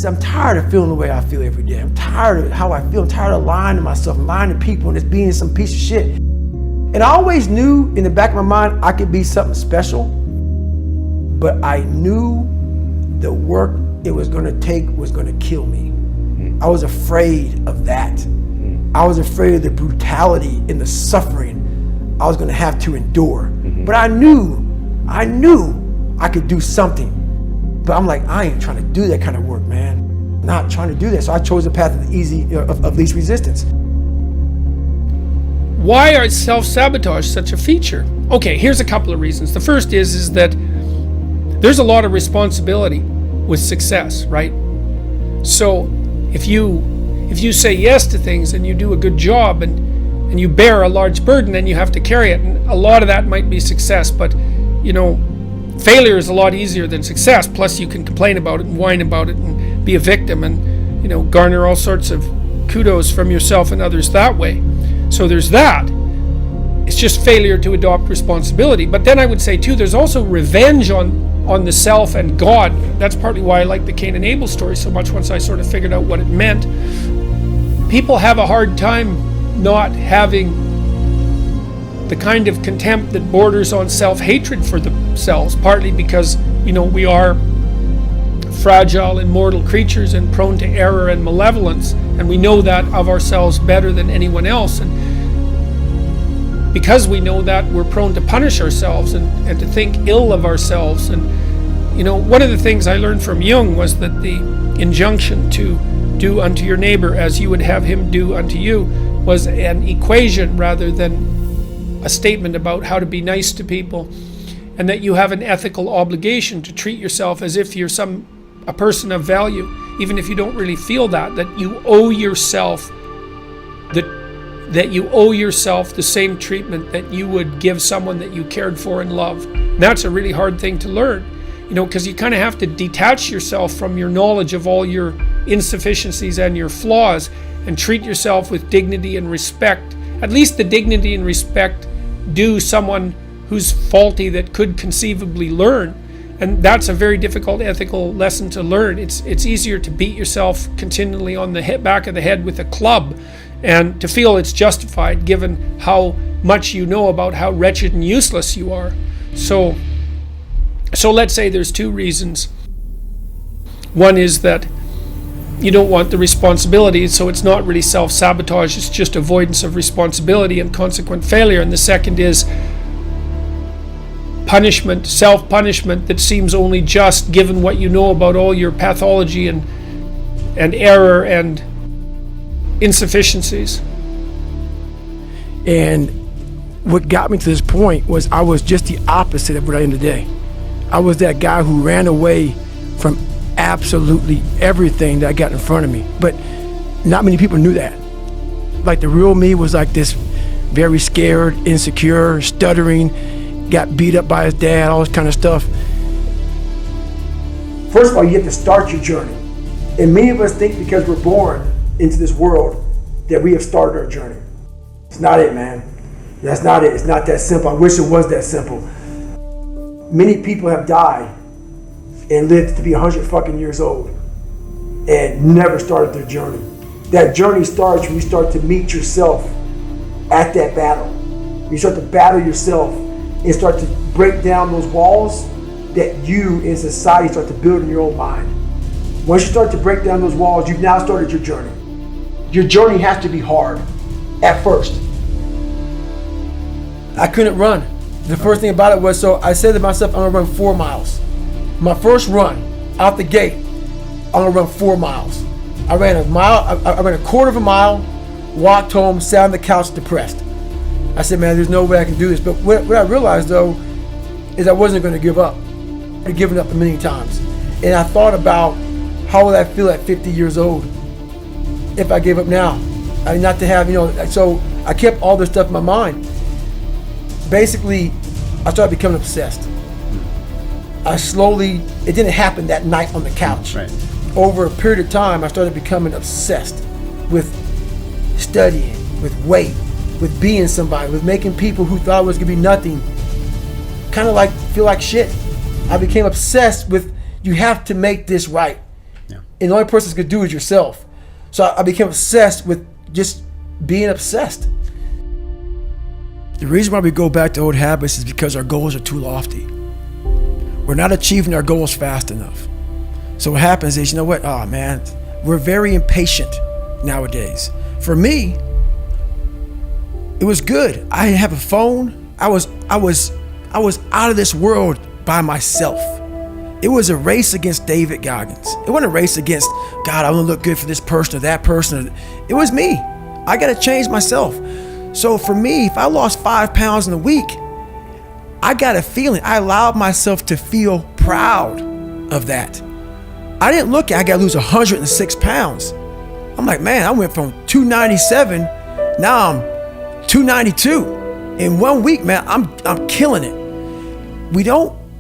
I'm tired of feeling the way I feel every day. I'm tired of how I feel. I'm tired of lying to myself, lying to people, and just being some piece of shit. And I always knew in the back of my mind I could be something special, but I knew the work it was going to take was going to kill me. I was afraid of that. I was afraid of the brutality and the suffering I was going to have to endure. But I knew I could do something. But I'm like, I ain't trying to do that kind of work, man. Not trying to do that. So I chose the path of least resistance. Why is self-sabotage such a feature? Okay, here's a couple of reasons. The first is that there's a lot of responsibility with success, right? So if you say yes to things and you do a good job and you bear a large burden, then you have to carry it. And a lot of that might be success, but failure is a lot easier than success. Plus you can complain about it and whine about it and be a victim and garner all sorts of kudos from yourself and others that way. So there's that. It's just failure to adopt responsibility. But then I would say too, there's also revenge on the self and God. That's partly why I like the Cain and Abel story so much once I sort of figured out what it meant. People have a hard time not having the kind of contempt that borders on self-hatred for themselves, partly because, we are fragile and mortal creatures and prone to error and malevolence, and we know that of ourselves better than anyone else. And because we know that, we're prone to punish ourselves and to think ill of ourselves. And one of the things I learned from Jung was that the injunction to do unto your neighbor as you would have him do unto you was an equation rather than a statement about how to be nice to people, and that you have an ethical obligation to treat yourself as if you're a person of value, even if you don't really feel that you owe yourself the same treatment that you would give someone that you cared for and loved. And that's a really hard thing to learn, because you kind of have to detach yourself from your knowledge of all your insufficiencies and your flaws and treat yourself with dignity and respect. At least the dignity and respect due someone who's faulty that could conceivably learn. And that's a very difficult ethical lesson to learn. It's easier to beat yourself continually on the back of the head with a club and to feel it's justified given how much you know about how wretched and useless you are. So let's say there's two reasons. One is that you don't want the responsibility, so it's not really self-sabotage, it's just avoidance of responsibility and consequent failure. And the second is punishment, self-punishment that seems only just given what you know about all your pathology and error and insufficiencies. And what got me to this point was I was just the opposite of what I am today. I was that guy who ran away from absolutely everything that I got in front of me. But not many people knew that. Like the real me was like this very scared, insecure, stuttering, got beat up by his dad, all this kind of stuff. First of all, you have to start your journey. And many of us think because we're born into this world that we have started our journey. It's not it, man. That's not it. It's not that simple. I wish it was that simple. Many people have died and lived to be 100 fucking years old and never started their journey. That journey starts when you start to meet yourself at that battle. You start to battle yourself and start to break down those walls that you in society start to build in your own mind. Once you start to break down those walls, you've now started your journey. Your journey has to be hard at first. I couldn't run. The first thing about it was, so I said to myself, I'm gonna run 4 miles. My first run out the gate, I'm gonna run 4 miles. I ran a quarter of a mile, walked home, sat on the couch depressed. I said, man, there's no way I can do this. But what I realized though, is I wasn't gonna give up. I'd given up a million times. And I thought about how would I feel at 50 years old if I gave up now? I mean, not to have, so I kept all this stuff in my mind. Basically, I started becoming obsessed. It didn't happen that night on the couch. Right. Over a period of time, I started becoming obsessed with studying, with weight, with being somebody, with making people who thought I was gonna be nothing kind of like feel like shit. I became obsessed with, you have to make this right. Yeah. And the only person that's going to do it is yourself. So I became obsessed with just being obsessed. The reason why we go back to old habits is because our goals are too lofty. We're not achieving our goals fast enough. So what happens is, you know what? Oh man, we're very impatient nowadays. For me, it was good. I didn't have a phone. I was out of this world by myself. It was a race against David Goggins. It wasn't a race against, God, I want to look good for this person or that person. It was me. I got to change myself. So for me, if I lost 5 pounds in a week, I got a feeling. I allowed myself to feel proud of that. I didn't look at, I got to lose 106 pounds. I'm like, man, I went from 297, now I'm 292. In 1 week, man, I'm killing it.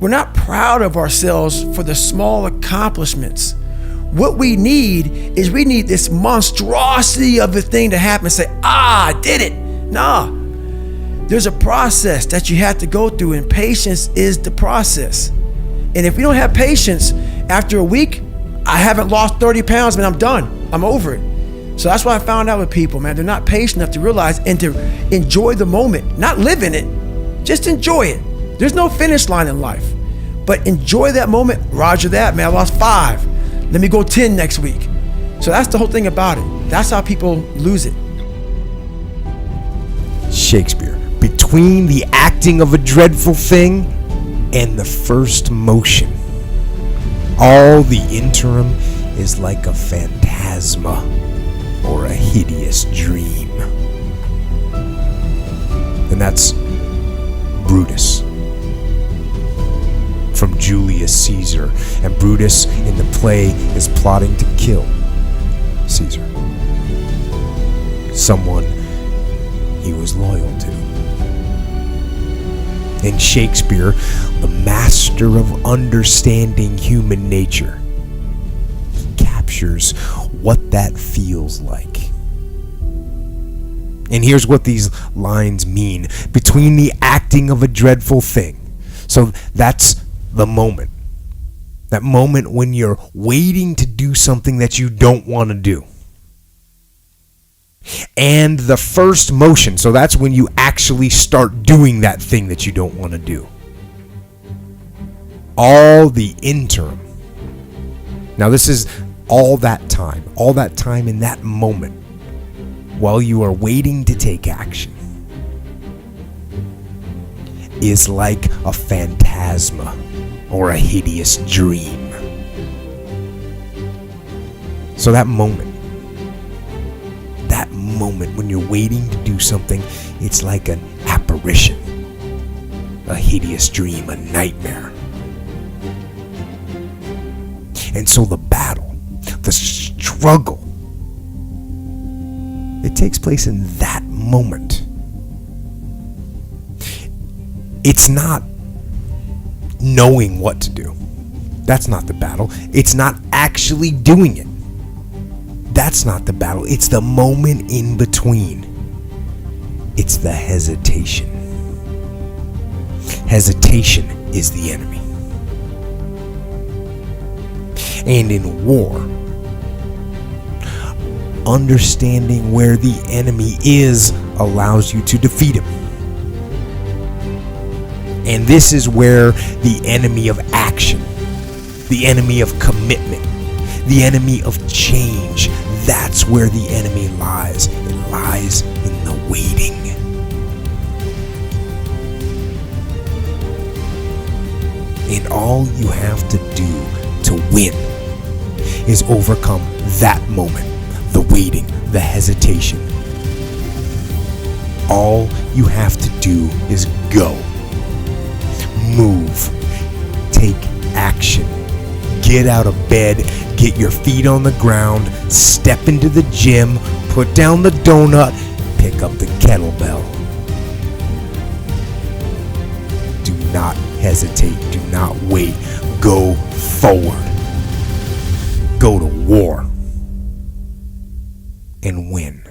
We're not proud of ourselves for the small accomplishments. What we need is this monstrosity of a thing to happen and say, I did it. Nah, there's a process that you have to go through, and patience is the process. And if we don't have patience, after a week, I haven't lost 30 pounds, man, I'm done. I'm over it. So that's what I found out with people, man. They're not patient enough to realize and to enjoy the moment, not live in it, just enjoy it. There's no finish line in life, but enjoy that moment. Roger that, man, I lost 5. Let me go 10 next week. So that's the whole thing about it. That's how people lose it. Shakespeare, between the acting of a dreadful thing and the first motion, all the interim is like a phantasma or a hideous dream. And that's Brutus from Julius Caesar. And Brutus in the play is plotting to kill Caesar, someone he was loyal to. In Shakespeare, the master of understanding human nature, he captures what that feels like. And here's what these lines mean: between the acting of a dreadful thing. So that's the moment. That moment when you're waiting to do something that you don't want to do. And the first motion, so that's when you actually start doing that thing that you don't want to do. All the interim. Now this is all that time in that moment while you are waiting to take action is like a phantasma or a hideous dream. So that moment when you're waiting to do something, it's like an apparition, a hideous dream, a nightmare. And so the battle, the struggle, it takes place in that moment. It's not knowing what to do. That's not the battle. It's not actually doing it. That's not the battle. It's the moment in between. It's the hesitation. Hesitation is the enemy. And in war, understanding where the enemy is allows you to defeat him. And this is where the enemy of action, the enemy of commitment, the enemy of change, that's where the enemy lies. It lies in the waiting. And all you have to do to win is overcome that moment, the waiting, the hesitation. All you have to do is go. Move. Take action. Get out of bed. Get your feet on the ground. Step into the gym. Put down the donut. Pick up the kettlebell. Do not hesitate. Do not wait. Go forward. Go to war and win.